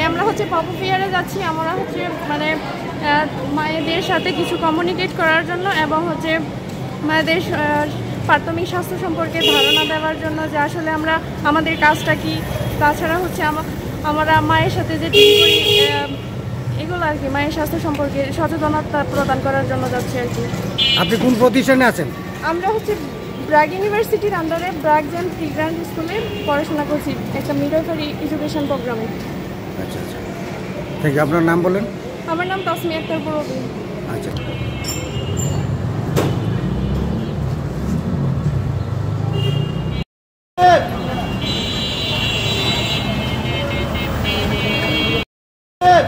আমরা হচ্ছে পপ ফেয়ারে যাচ্ছি, আমরা হচ্ছে মানে মায়েদের সাথে কিছু কমিউনিকেট করার জন্য এবং হচ্ছে মায়েদের প্রাথমিক স্বাস্থ্য সম্পর্কে ধারণা দেওয়ার জন্য যে আসলে আমরা আমাদের কাজটা কি, তাছাড়া হচ্ছে আমরা মায়ের সাথে যে টিম করি এগুলো আর কি, মায়ের স্বাস্থ্য সম্পর্কে সচেতনতা প্রদান করার জন্য যাচ্ছি আর কি। আপনি কোন প্রতিষ্ঠানে আছেন? আমরা হচ্ছে ব্র্যাক ইউনিভার্সিটির আন্ডারে ব্র্যাক জেন প্রি গ্র্যান্ড স্কুলে পড়াশোনা করছি একটা মিডওয়াইফারি এডুকেশন প্রোগ্রামে। আচ্ছা আচ্ছা, থ্যাংক ইউ। আপনার নাম বলেন? আমার নাম তাসমিয়া আক্তার পুরবী। আচ্ছা। Good.